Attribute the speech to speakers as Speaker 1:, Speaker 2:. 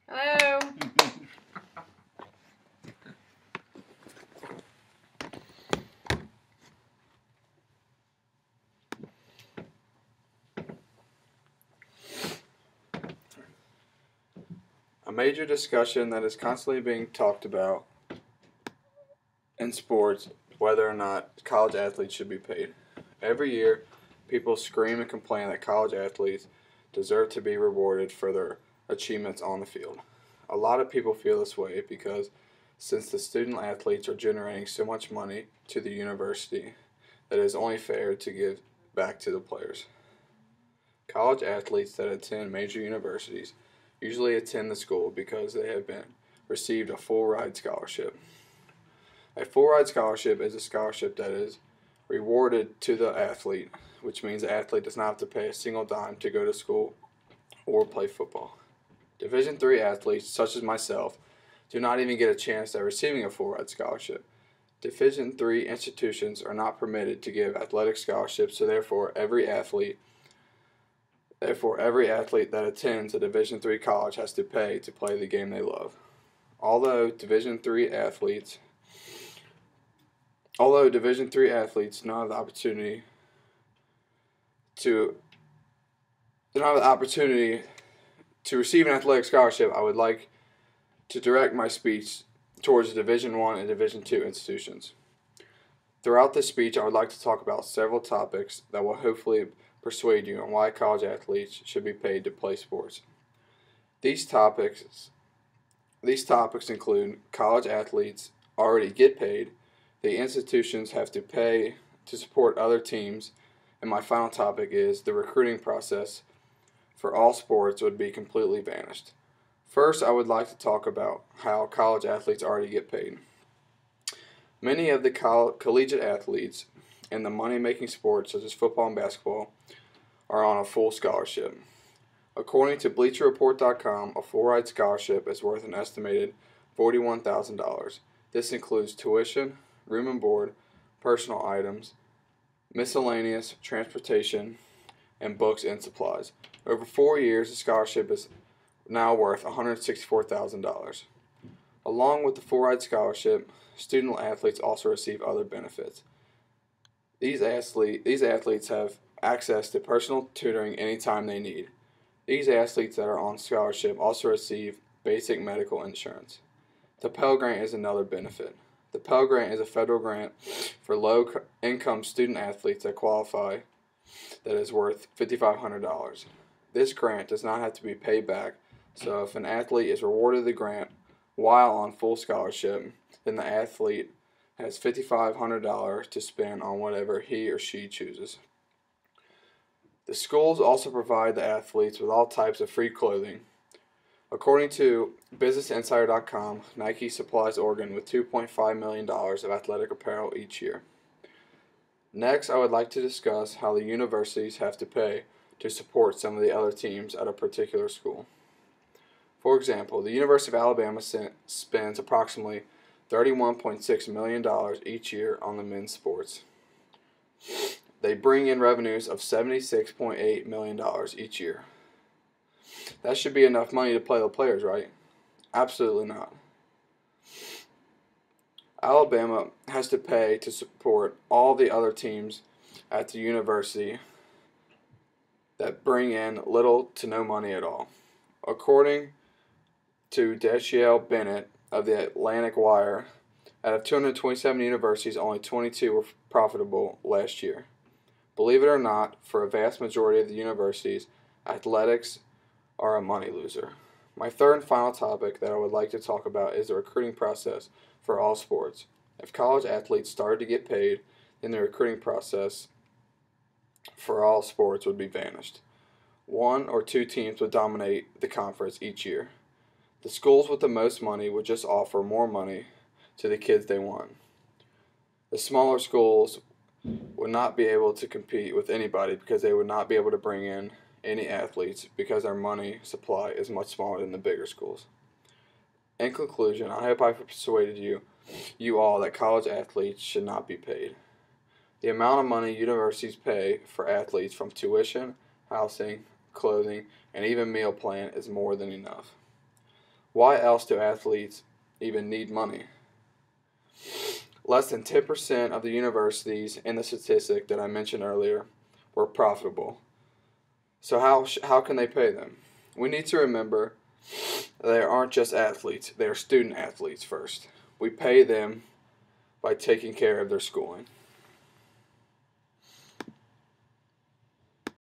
Speaker 1: Hello.
Speaker 2: A major discussion that is constantly being talked about in sports whether or not college athletes should be paid. Every year, people scream and complain that college athletes deserve to be rewarded for their achievements on the field. A lot of people feel this way because since the student athletes are generating so much money to the university, that it is only fair to give back to the players. College athletes that attend major universities usually attend the school because they have received a full ride scholarship. A full ride scholarship is a scholarship that is rewarded to the athlete, which means the athlete does not have to pay a single dime to go to school or play football. Division III athletes, such as myself, do not even get a chance at receiving a full ride scholarship. Division III institutions are not permitted to give athletic scholarships, so therefore every athlete that attends a Division III college has to pay to play the game they love. Although Division III athletes don't have the opportunity to receive an athletic scholarship, I would like to direct my speech towards Division I and Division II institutions. Throughout this speech, I would like to talk about several topics that will hopefully persuade you on why college athletes should be paid to play sports. These topics include college athletes already get paid, the institutions have to pay to support other teams, and my final topic is the recruiting process for all sports would be completely vanished. First, I would like to talk about how college athletes already get paid. Many of the collegiate athletes in the money-making sports, such as football and basketball, are on a full scholarship. According to BleacherReport.com, a full-ride scholarship is worth an estimated $41,000. This includes tuition, room and board, personal items, miscellaneous transportation, and books and supplies. Over 4 years, the scholarship is now worth $164,000. Along with the full-ride scholarship, student athletes also receive other benefits. These athletes have access to personal tutoring anytime they need. These athletes that are on scholarship also receive basic medical insurance. The Pell Grant is another benefit. The Pell Grant is a federal grant for low-income student athletes that qualify that is worth $5,500. This grant does not have to be paid back, so if an athlete is rewarded the grant while on full scholarship, then the athlete has $5,500 to spend on whatever he or she chooses. The schools also provide the athletes with all types of free clothing. According to BusinessInsider.com, Nike supplies Oregon with $2.5 million of athletic apparel each year. Next, I would like to discuss how the universities have to pay to support some of the other teams at a particular school. For example, the University of Alabama spends approximately $31.6 million each year on the men's sports. They bring in revenues of $76.8 million each year. That should be enough money to play the players, right? Absolutely not. Alabama has to pay to support all the other teams at the university that bring in little to no money at all. According to Dashiell Bennett of the Atlantic Wire, out of 227 universities, only 22 were profitable last year. Believe it or not, for a vast majority of the universities, athletics are a money loser. My third and final topic that I would like to talk about is the recruiting process for all sports. If college athletes started to get paid, then the recruiting process for all sports would be vanished. 1 or 2 teams would dominate the conference each year. The schools with the most money would just offer more money to the kids they want. The smaller schools would not be able to compete with anybody because they would not be able to bring in any athletes because their money supply is much smaller than the bigger schools. In conclusion, I hope I've persuaded you all that college athletes should not be paid. The amount of money universities pay for athletes, from tuition, housing, clothing, and even meal plan is more than enough. Why else do athletes even need money? Less than 10% of the universities in the statistic that I mentioned earlier were profitable. So how can they pay them? We need to remember they aren't just athletes, they are student athletes first. We pay them by taking care of their schooling.